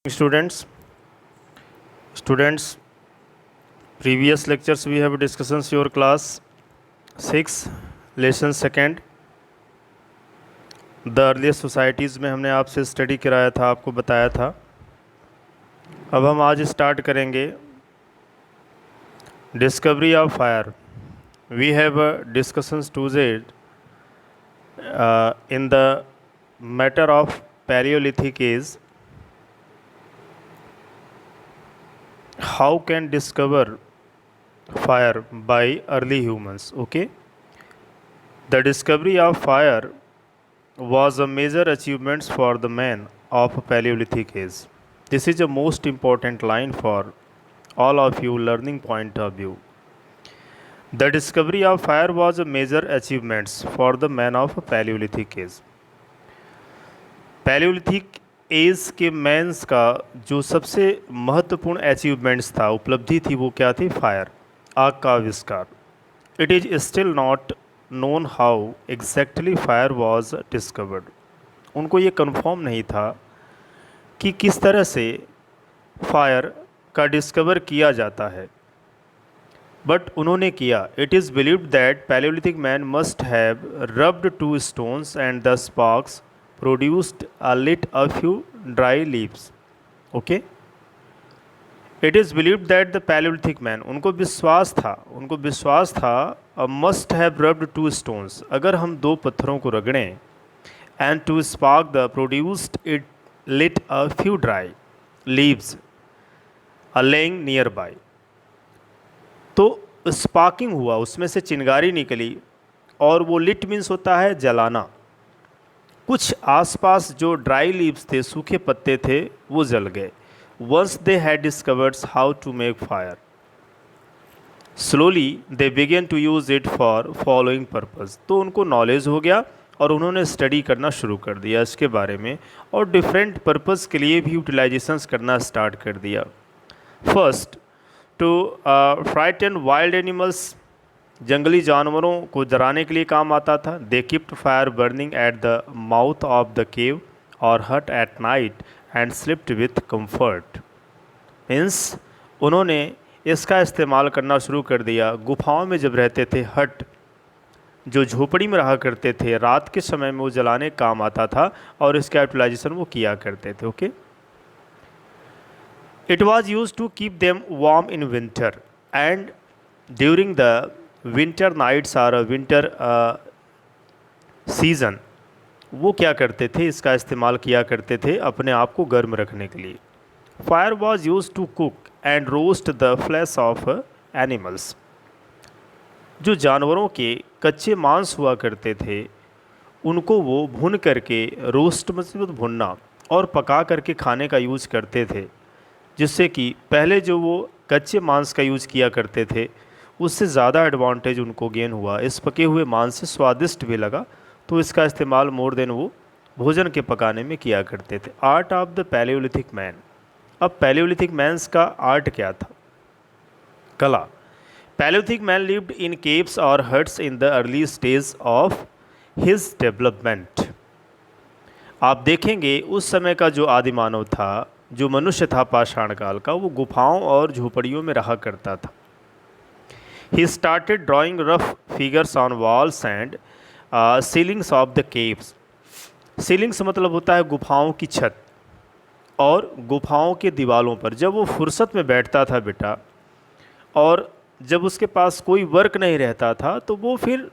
Students, previous lectures we have discussions your class 6 lesson second the earliest societies में हमने आपसे study कराया था, आपको बताया था। अब हम आज स्टार्ट करेंगे discovery of fire. We have discussions today in the matter of paleolithic age. How can discover fire by early humans? Okay, the discovery of fire was a major achievement for the man of Paleolithic age. This is a most important line for all of you learning point of view. The discovery of fire was a major achievement for the man of Paleolithic age. Paleolithic age के mans का जो सबसे महत्वपूर्ण achievements था, उपलब्धि थी, वो क्या थी? फायर, आग का आविष्कार। It is still not known how exactly fire was discovered. उनको ये कंफर्म नहीं था कि किस तरह से फायर का डिस्कवर किया जाता है, बट उन्होंने किया। It is believed that Palaeolithic man must have rubbed 2 stones and the sparks produced lit a few dry leaves. Okay, it is believed that the Paleolithic man, उनको विश्वास था must have rubbed 2 stones, अगर हम 2 पत्थरों को रगड़ें, and to spark the produced it lit a few dry leaves laying nearby। तो sparking हुआ, उसमें से चिंगारी निकली, और वो लिट मीन्स होता है जलाना। कुछ आसपास जो ड्राई लीव्स थे, सूखे पत्ते थे, वो जल गए। Once they had discovered how to make fire, slowly they began to use it for following purpose. तो उनको नॉलेज हो गया और उन्होंने स्टडी करना शुरू कर दिया इसके बारे में, और डिफरेंट पर्पज़ के लिए भी यूटिलाइजेशंस करना स्टार्ट कर दिया। First, to frighten wild animals, जंगली जानवरों को डराने के लिए काम आता था। They kept fire burning at the mouth of the cave और hut at night and slept with comfort. Means उन्होंने इसका इस्तेमाल करना शुरू कर दिया। गुफाओं में जब रहते थे, हट जो झोपड़ी में रहा करते थे, रात के समय में वो जलाने काम आता था, और इसका यूटिलाइजेशन वो किया करते थे। Okay, it was use to keep them warm in winter and during the winter nights or winter season. वो क्या करते थे? इसका इस्तेमाल किया करते थे अपने आप को गर्म रखने के लिए। Fire was use to cook and roast the flesh of animals. जो जानवरों के कच्चे मांस हुआ करते थे, उनको वो भून करके, रोस्ट मतलब भुनना, और पका करके खाने का यूज़ करते थे, जिससे कि पहले जो वो कच्चे मांस का यूज़ किया करते थे, उससे ज़्यादा एडवांटेज उनको गेन हुआ। इस पके हुए मांस से स्वादिष्ट भी लगा, तो इसका इस्तेमाल मोर देन वो भोजन के पकाने में किया करते थे। Art of the palaeolithic man. अब पैलियोलिथिक मैंस का आर्ट क्या था? कला। Palaeolithic man lived in caves और huts in the early stage of his development. आप देखेंगे उस समय का जो आदि मानव था, जो मनुष्य था पाषाण काल का, वो गुफाओं और झोपड़ियों में रहा करता था। He started drawing rough figures on walls and ceilings of the caves. Ceilings मतलब होता है गुफाओं की छत, और गुफाओं के दीवालों पर जब वो फुर्सत में बैठता था बेटा, और जब उसके पास कोई वर्क नहीं रहता था, तो वो फिर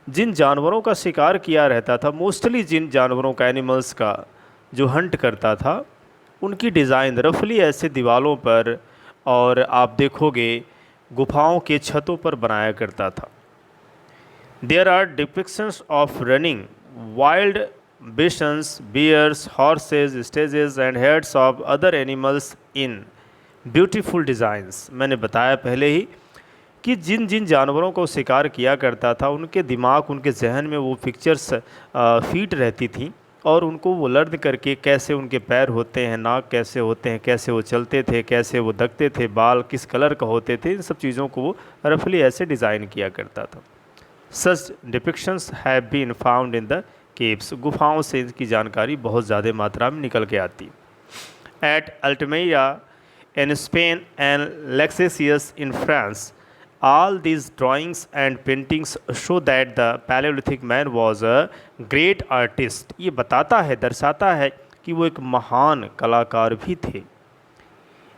जिन जानवरों का शिकार किया रहता था, मोस्टली जिन जानवरों का, एनिमल्स का जो हंट करता था, उनकी डिज़ाइन रफली ऐसे दीवालों पर, और आप देखोगे गुफाओं के छतों पर बनाया करता था। There are depictions of running wild bisons, bears, horses, stages and heads of other animals in beautiful designs. मैंने बताया पहले ही कि जिन जिन जानवरों को शिकार किया करता था, उनके दिमाग, उनके जहन में वो पिक्चर्स फीट रहती थी, और उनको वो लर्न करके कैसे उनके पैर होते हैं, नाक कैसे होते हैं, कैसे वो चलते थे, कैसे वो दगते थे, बाल किस कलर का होते थे, इन सब चीज़ों को वो रफली ऐसे डिज़ाइन किया करता था। Such depictions have been found in the caves. गुफाओं से इसकी जानकारी बहुत ज़्यादा मात्रा में निकल के आती। at Altamira in Spain and Lexasius in France. All these drawings and paintings show that the Paleolithic man was a great artist. ये बताता है, दर्शाता है कि वो एक महान कलाकार भी थे.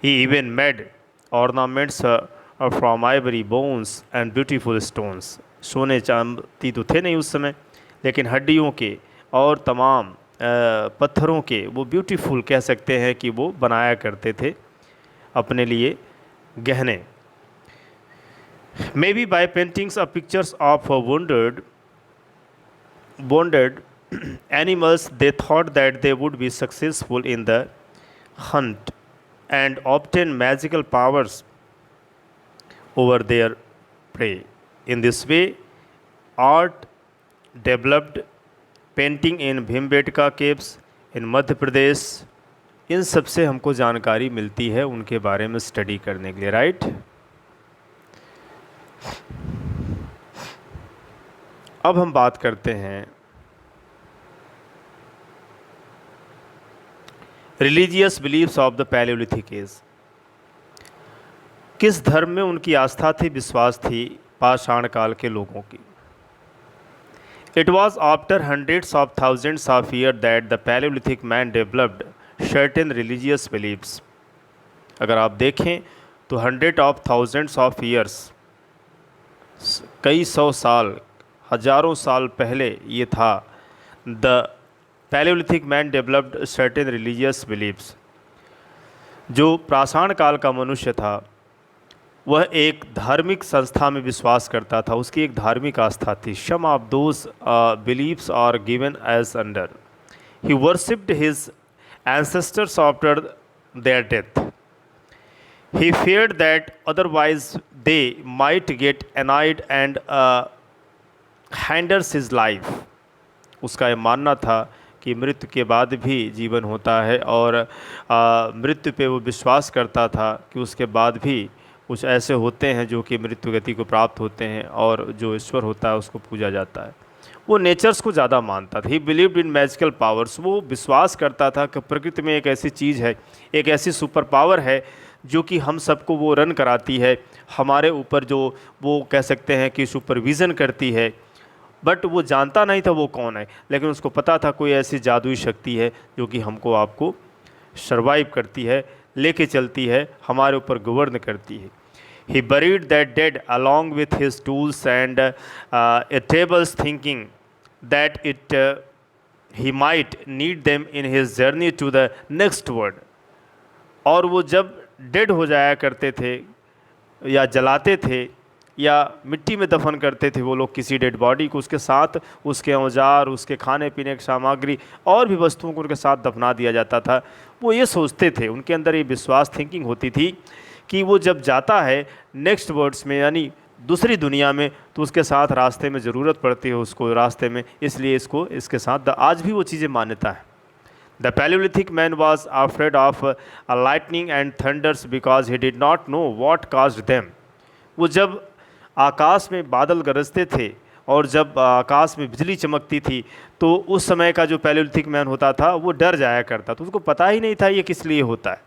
He even made ornaments from ivory, bones and beautiful stones. सोने चांदी तो थे नहीं उस समय, लेकिन हड्डियों के और तमाम पत्थरों के वो ब्यूटीफुल कह सकते हैं कि वो बनाया करते थे अपने लिए गहने. Maybe by paintings of pictures of wounded animals, they thought that they would be successful in the hunt and obtain magical powers over their prey. In this way, art developed. Painting in Bhimbetka caves in Madhya Pradesh, इन सब से हमको जानकारी मिलती है उनके बारे में स्टडी करने के लिए, राइट. अब हम बात करते हैं religious beliefs of the palaeolithic age. किस धर्म में उनकी आस्था थी, विश्वास थी पाषाण काल के लोगों की. It was after hundreds of thousands of years that the Paleolithic man developed certain religious beliefs. अगर आप देखें तो hundred of thousands of years, कई सौ साल, हजारों साल पहले ये था. The Paleolithic man developed certain religious beliefs. जो पाषाण काल का मनुष्य था वह एक धार्मिक संस्था में विश्वास करता था, उसकी एक धार्मिक आस्था थी. Some of those beliefs are given as under. He worshipped his ancestors after their death. He feared that otherwise they might get annoyed and hinders his life. उसका ये मानना था कि मृत्यु के बाद भी जीवन होता है और मृत्यु पे वो विश्वास करता था कि उसके बाद भी कुछ ऐसे होते हैं जो कि मृत्यु गति को प्राप्त होते हैं और जो ईश्वर होता है उसको पूजा जाता है. वो नेचर्स को ज़्यादा मानता था. ही बिलीव्ड इन मैजिकल पावर्स. वो विश्वास करता था कि प्रकृति में एक ऐसी चीज़ है, एक ऐसी सुपर पावर है जो कि हम सबको वो रन कराती है, हमारे ऊपर जो वो कह सकते हैं कि सुपरविज़न करती है. बट वो जानता नहीं था वो कौन है, लेकिन उसको पता था कोई ऐसी जादुई शक्ति है जो कि हमको आपको सर्वाइव करती है, लेके चलती है, हमारे ऊपर गवर्न करती है. He buried that dead along with his tools and tables, thinking that he might need them in his journey to the next world. और वो जब डेड हो जाया करते थे या जलाते थे या मिट्टी में दफन करते थे वो लोग किसी डेड बॉडी को, उसके साथ उसके औजार, उसके खाने पीने की सामग्री और भी वस्तुओं को उनके साथ दफना दिया जाता था. वो ये सोचते थे, उनके अंदर ये विश्वास, थिंकिंग होती थी कि वो जब जाता है नेक्स्ट वर्ड्स में यानी दूसरी दुनिया में तो उसके साथ रास्ते में ज़रूरत पड़ती है उसको रास्ते में, इसलिए इसको इसके साथ आज भी वो चीज़ें मान्यता है. The palaeolithic man was afraid of lightning and thunder's because he did not know what caused them. वो जब आकाश में बादल गरजते थे और जब आकाश में बिजली चमकती थी तो उस समय का जो पैलियोलिथिक मैन होता था वो डर जाया करता था. उसको पता ही नहीं था ये किस लिए होता है.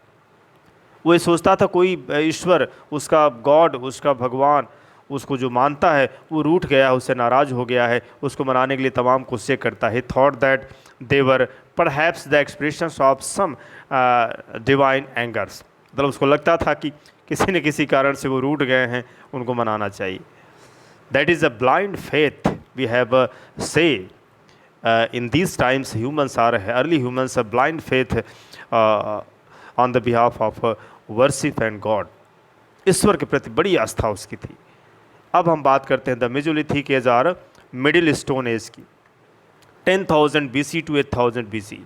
वो ये सोचता था कोई ईश्वर, उसका गॉड, उसका भगवान उसको जो मानता है वो रूठ गया है, उससे नाराज़ हो गया है, उसको मनाने के लिए तमाम कोशिशें करता है. Thought that they were perhaps the expressions of some divine angers. मतलब उसको लगता था कि किसी न किसी कारण से वो रूठ गए हैं, उनको मनाना चाहिए. That is a blind faith we have say in these times humans are early humans a blind faith on the behalf of worship and god. ईश्वर के प्रति बड़ी आस्था उसकी थी. अब हम बात करते हैं the mesolithic age or middle stone age की, 10,000 BC to 8,000 BC.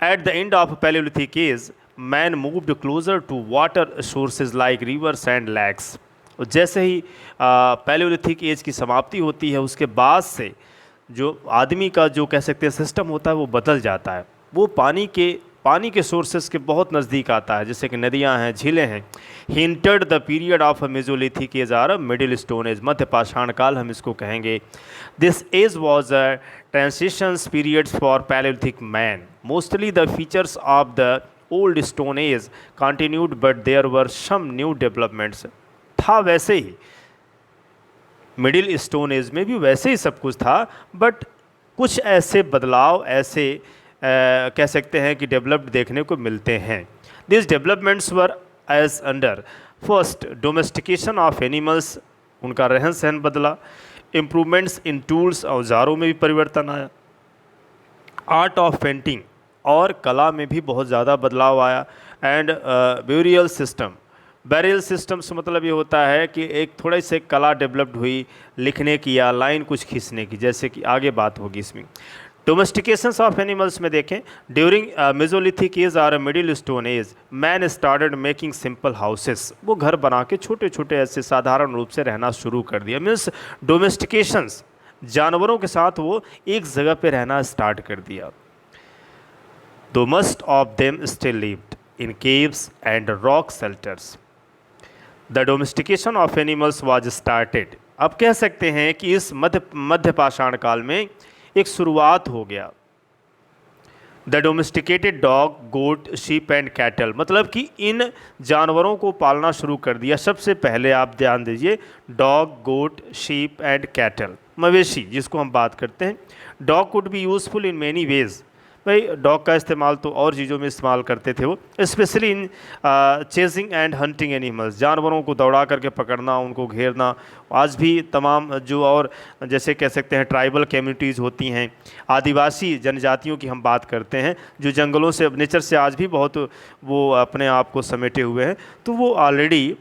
At the end of Paleolithic age, man moved closer to water sources like rivers and lakes. जैसे ही पैलियोलिथिक एज की समाप्ति होती है उसके बाद से जो आदमी का जो कह सकते हैं सिस्टम होता है वो बदल जाता है. वो पानी के सोर्सेस के बहुत नज़दीक आता है, जैसे कि नदियां हैं, झीलें हैं. He entered the period of mesolithic age or middle stone age, मध्य पाषाण काल हम इसको कहेंगे. This age was a transitions periods for palaeolithic man. Mostly the features of the old stone age continued but there were some new developments. था वैसे ही, middle stone as में भी वैसे ही सब कुछ था, बट कुछ ऐसे बदलाव, ऐसे कह सकते हैं कि डेवलप्ड देखने को मिलते हैं। This developments were age under first domestication of animals, उनका रहन सहन बदला। इम्प्रूवमेंट्स इन टूल्स, औजारों में भी परिवर्तन आया। आर्ट ऑफ पेंटिंग, और कला में भी बहुत ज़्यादा बदलाव आया। And burial system, burial systems मतलब ये होता है कि एक थोड़े से कला डेवलप्ड हुई लिखने की या लाइन कुछ खींचने की, जैसे कि आगे बात होगी इसमें। डोमेस्टिकेशंस ऑफ एनिमल्स में देखें, ड्यूरिंग मेजोलिथिक एज और middle stone as man started making simple houses, वो घर बना के छोटे छोटे ऐसे साधारण रूप से रहना शुरू कर दिया। मीन्स डोमेस्टिकेशंस, जानवरों के साथ वो एक जगह पे रहना स्टार्ट कर दिया। दो must of them still lived in caves and rock shelters. The domestication of animals was started, अब कह सकते हैं कि इस मध्य पाषाण काल में एक शुरुआत हो गया। The domesticated dog, goat, sheep and cattle, मतलब कि इन जानवरों को पालना शुरू कर दिया। सबसे पहले आप ध्यान दीजिए, dog, goat, sheep and cattle, मवेशी जिसको हम बात करते हैं। Dog could be useful in many ways, भाई डॉग का इस्तेमाल तो और चीज़ों में इस्तेमाल करते थे वो, specially in chasing and hunting animals, जानवरों को दौड़ा करके पकड़ना, उनको घेरना। आज भी तमाम जो और जैसे कह सकते हैं ट्राइबल कम्युनिटीज़ होती हैं, आदिवासी जनजातियों की हम बात करते हैं, जो जंगलों से नेचर से आज भी बहुत वो अपने आप को समेटे हुए हैं, तो वो ऑलरेडी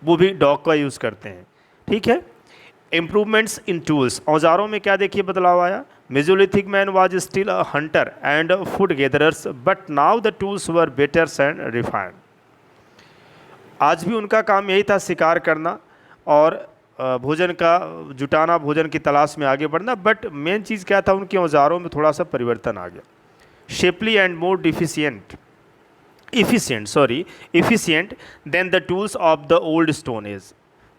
वो भी डॉग का यूज़ करते हैं। ठीक है। इम्प्रूवमेंट्स इन टूल्स, औजारों में क्या देखिए बदलाव आया। Mesolithic man was still a hunter and food gatherers but now the tools were better and refined. आज भी उनका काम यही था, शिकार करना और भोजन का जुटाना, भोजन की तलाश में आगे बढ़ना, बट मेन चीज़ क्या था, उनके औजारों में थोड़ा सा परिवर्तन आ गया। Shapely and more efficient than the tools of the old stone age.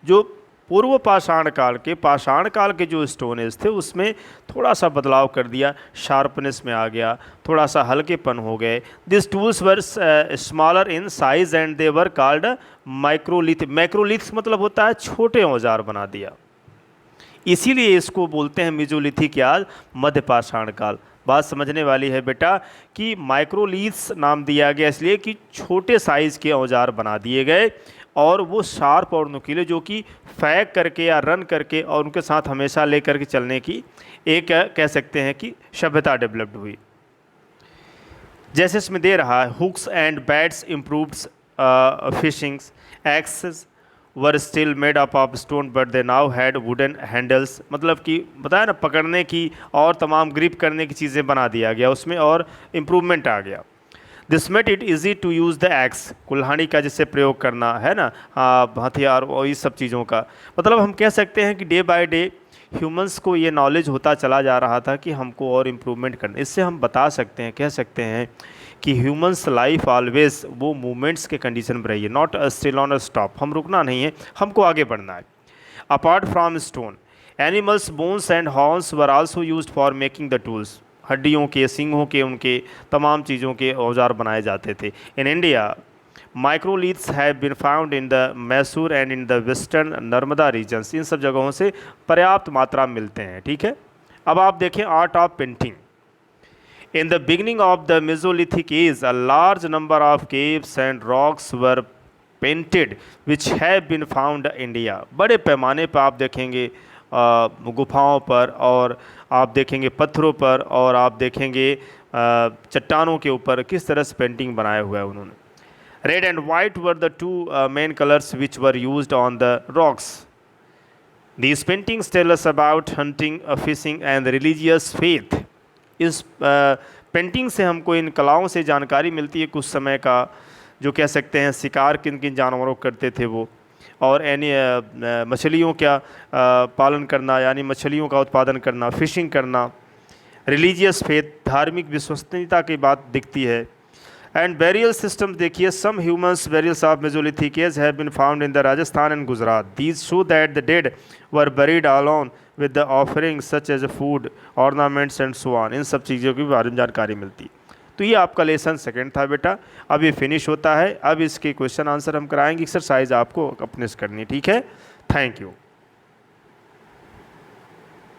जो पूर्व पाषाण काल के जो स्टोन एज थे उसमें थोड़ा सा बदलाव कर दिया, शार्पनेस में आ गया, थोड़ा सा हल्केपन हो गए। This tools were smaller in size and they were called microlith. Macrolith मतलब होता है छोटे औजार बना दिया, इसीलिए इसको बोलते हैं मेजोलिथिक या मध्य पाषाण काल। बात समझने वाली है बेटा कि माइक्रोलिथ्स नाम दिया गया इसलिए कि छोटे साइज़ के औजार बना दिए गए और वो शार्प और नुकीले, जो कि फैक करके या रन करके और उनके साथ हमेशा ले करके चलने की एक कह सकते हैं कि सभ्यता डेवलप्ड हुई। जैसे इसमें दे रहा है, hooks and baits improved fishings, axes were still made up of stone but they now had wooden handles, मतलब कि बताया ना, पकड़ने की और तमाम ग्रिप करने की चीज़ें बना दिया गया उसमें और इम्प्रूवमेंट आ गया। This made it easy to use the axe, कुल्हाड़ी का जिससे प्रयोग करना है ना, हथियार और इस सब चीज़ों का। मतलब हम कह सकते हैं कि डे बाय डे ह्यूमंस को ये नॉलेज होता चला जा रहा था कि हमको और इम्प्रूवमेंट करना। इससे हम बता सकते हैं, कह सकते हैं कि ह्यूमंस लाइफ ऑलवेज वो मूवमेंट्स के कंडीशन में रही है, not still on a stop. हम रुकना नहीं है, हमको आगे बढ़ना है। Apart from stone, animals bones and horns were also used for making the tools. हड्डियों के, सींगों के, उनके तमाम चीज़ों के औजार बनाए जाते थे। In India microliths have been found in the Mysore and in the western Narmada regions. इन सब जगहों से पर्याप्त मात्रा में मिलते हैं। ठीक है। अब आप देखें art of painting. In the beginning of the Mesolithic age, a large number of caves and rocks were painted, which have been found in India. बड़े पैमाने पर आप देखेंगे गुफाओं पर, और आप देखेंगे पत्थरों पर, और आप देखेंगे चट्टानों के ऊपर किस तरह से पेंटिंग बनाया हुआ है उन्होंने। Red and white were the two main colors which were used on the rocks. These paintings tell us about hunting, fishing and religious faith. इस पेंटिंग से हमको इन कलाओं से जानकारी मिलती है कुछ समय का, जो कह सकते हैं शिकार किन किन जानवरों करते थे वो, और यानी मछलियों का पालन करना, यानी मछलियों का उत्पादन करना, फिशिंग करना, रिलीजियस फेथ, धार्मिक विश्वसनीयता की बात दिखती है। एंड बेरियल सिस्टम देखिए, some humans burials of mesolithic age have been found in the Rajasthan and Gujarat. These show that the dead were buried along with the offering such as food, ornaments and so on. इन सब चीज़ों के बारे में जानकारी मिलती है। तो ये आपका लेसन सेकंड था बेटा। अब ये फिनिश होता है। अब इसके क्वेश्चन आंसर हम कराएंगे, एक्सरसाइज आपको अपने से करनी, ठीक है। Thank you.